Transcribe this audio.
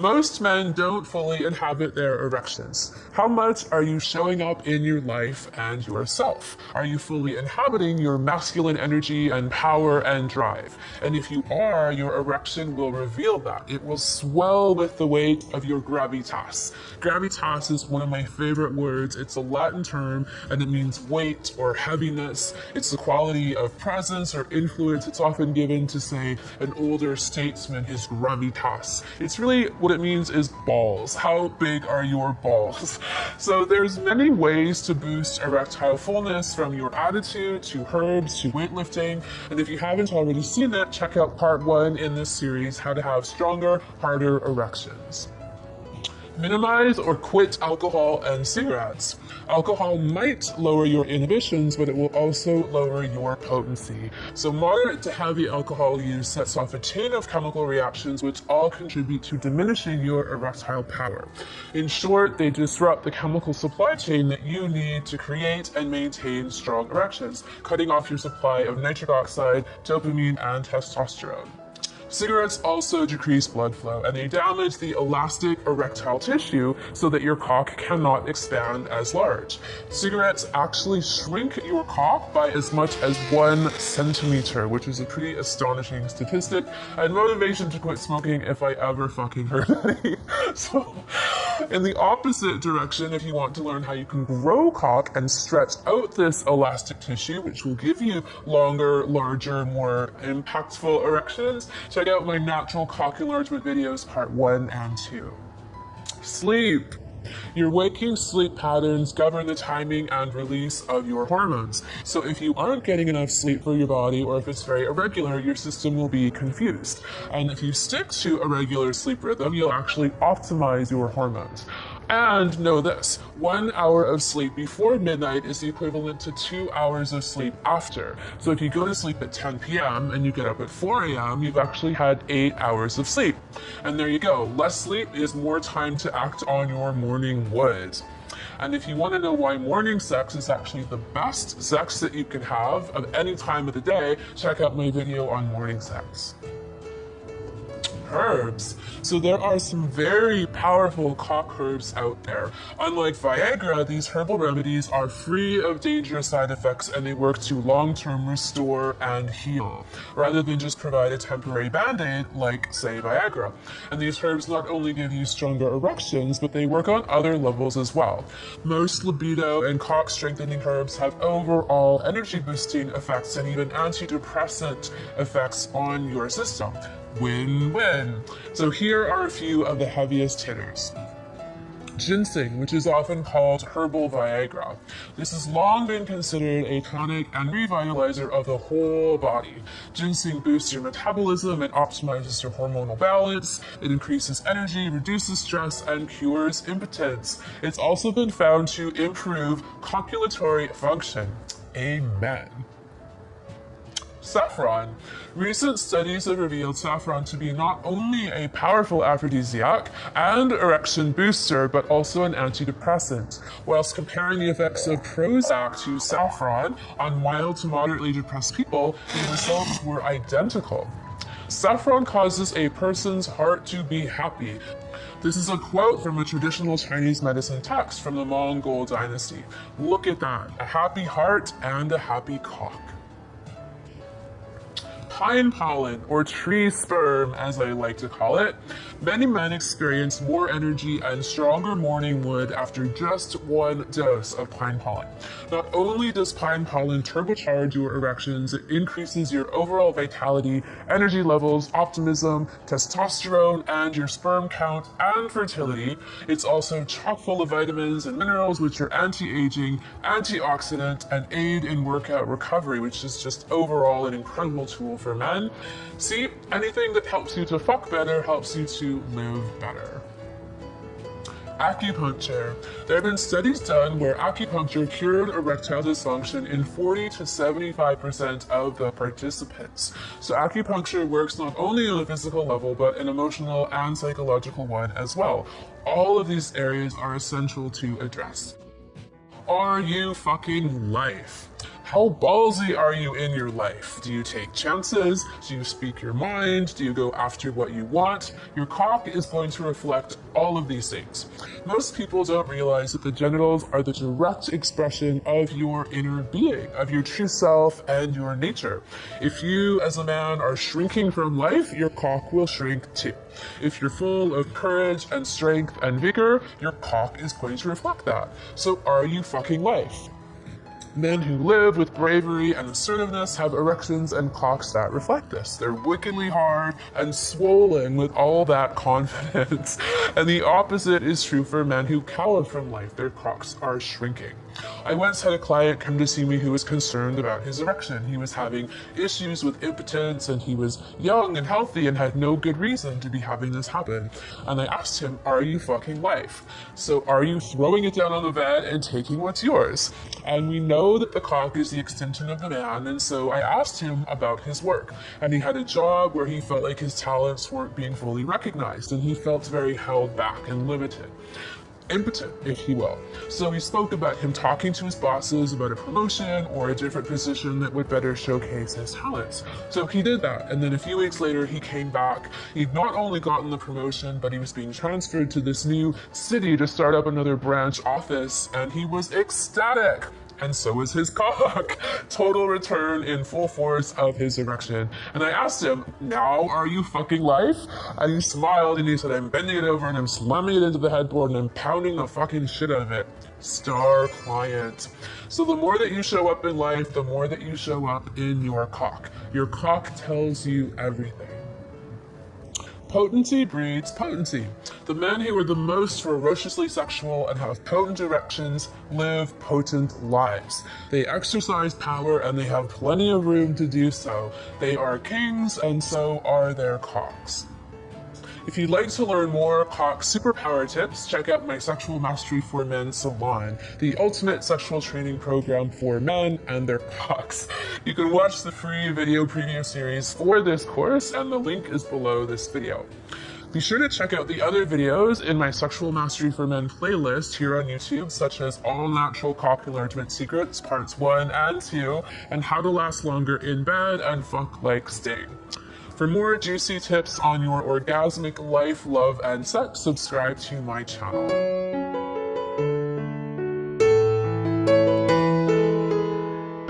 Most men don't fully inhabit their erections. How much are you showing up in your life and yourself? Are you fully inhabiting your masculine energy and power and drive? And if you are, your erection will reveal that. It will swell with the weight of your gravitas. Gravitas is one of my favorite words. It's a Latin term and it means weight or heaviness. It's the quality of presence or influence. It's often given to say an older statesman, his gravitas. It's really what it means is balls. How big are your balls? So there's many ways to boost erectile fullness, from your attitude to herbs to weightlifting. And if you haven't already seen it, check out part 1 in this series, how to have stronger, harder erections. Minimize or quit alcohol and cigarettes. Alcohol might lower your inhibitions, but it will also lower your potency. So moderate to heavy alcohol use sets off a chain of chemical reactions which all contribute to diminishing your erectile power. In short, they disrupt the chemical supply chain that you need to create and maintain strong erections, cutting off your supply of nitric oxide, dopamine, and testosterone. Cigarettes also decrease blood flow, and they damage the elastic erectile tissue so that your cock cannot expand as large. Cigarettes actually shrink your cock by as much as 1 centimeter, which is a pretty astonishing statistic and motivation to quit smoking if I ever fucking heard any. So, in the opposite direction, if you want to learn how you can grow cock and stretch out this elastic tissue, which will give you longer, larger, more impactful erections, check out my natural cock enlargement videos, part 1 and 2. Sleep. Your waking sleep patterns govern the timing and release of your hormones. So if you aren't getting enough sleep for your body, or if it's very irregular, your system will be confused. And if you stick to a regular sleep rhythm, you'll actually optimize your hormones. And know this, 1 hour of sleep before midnight is the equivalent to 2 hours of sleep after. So if you go to sleep at 10 p.m. and you get up at 4 a.m., you've actually had 8 hours of sleep. And there you go, less sleep is more time to act on your morning wood. And if you want to know why morning sex is actually the best sex that you can have of any time of the day, check out my video on morning sex. Herbs. So there are some very powerful cock herbs out there. Unlike Viagra, these herbal remedies are free of dangerous side effects and they work to long-term restore and heal, rather than just provide a temporary band-aid like, say, Viagra. And these herbs not only give you stronger erections, but they work on other levels as well. Most libido and cock strengthening herbs have overall energy boosting effects and even antidepressant effects on your system. Win-win. So here are a few of the heaviest hitters. Ginseng, which is often called herbal Viagra. This has long been considered a tonic and revitalizer of the whole body. Ginseng boosts your metabolism and optimizes your hormonal balance. It increases energy, reduces stress, and cures impotence. It's also been found to improve copulatory function. Amen. Saffron. Recent studies have revealed saffron to be not only a powerful aphrodisiac and erection booster, but also an antidepressant. Whilst comparing the effects of Prozac to saffron on mild to moderately depressed people, the results were identical. Saffron causes a person's heart to be happy. This is a quote from a traditional Chinese medicine text from the Mongol dynasty. Look at that, a happy heart and a happy cock. Pine pollen, or tree sperm as I like to call it. Many men experience more energy and stronger morning wood after just 1 dose of pine pollen. Not only does pine pollen turbocharge your erections, it increases your overall vitality, energy levels, optimism, testosterone, and your sperm count and fertility. It's also chock full of vitamins and minerals which are anti-aging, antioxidant, and aid in workout recovery, which is just overall an incredible tool for men. See, anything that helps you to fuck better helps you to live better. Acupuncture. There have been studies done where acupuncture cured erectile dysfunction in 40 to 75% of the participants. So acupuncture works not only on a physical level, but an emotional and psychological one as well. All of these areas are essential to address. Are you fucking life? How ballsy are you in your life? Do you take chances? Do you speak your mind? Do you go after what you want? Your cock is going to reflect all of these things. Most people don't realize that the genitals are the direct expression of your inner being, of your true self and your nature. If you, as a man, are shrinking from life, your cock will shrink too. If you're full of courage and strength and vigor, your cock is going to reflect that. So are you fucking life? Men who live with bravery and assertiveness have erections and cocks that reflect this. They're wickedly hard and swollen with all that confidence. And the opposite is true for men who cower from life. Their cocks are shrinking. I once had a client come to see me who was concerned about his erection. He was having issues with impotence, and he was young and healthy and had no good reason to be having this happen. And I asked him, are you fucking life? So are you throwing it down on the bed and taking what's yours? And we know that the cock is the extension of the man, and so I asked him about his work. And he had a job where he felt like his talents weren't being fully recognized, and he felt very held back and limited. Impotent, if you will. So we spoke about him talking to his bosses about a promotion or a different position that would better showcase his talents. So he did that, and then a few weeks later he came back. He'd not only gotten the promotion, but he was being transferred to this new city to start up another branch office, and he was ecstatic. And so was his cock. Total return in full force of his erection. And I asked him, now are you fucking life? And he smiled and he said, I'm bending it over and I'm slamming it into the headboard and I'm pounding the fucking shit out of it. Star client. So the more that you show up in life, the more that you show up in your cock. Your cock tells you everything. Potency breeds potency. The men who are the most ferociously sexual and have potent erections live potent lives. They exercise power and they have plenty of room to do so. They are kings and so are their cocks. If you'd like to learn more cock superpower tips, check out my Sexual Mastery for Men Salon, the ultimate sexual training program for men and their cocks. You can watch the free video preview series for this course, and the link is below this video. Be sure to check out the other videos in my Sexual Mastery for Men playlist here on YouTube, such as All Natural Cock Enlargement Secrets, Parts 1 and 2, and How to Last Longer in Bed and Fuck Like Sting. For more juicy tips on your orgasmic life, love, and sex, subscribe to my channel.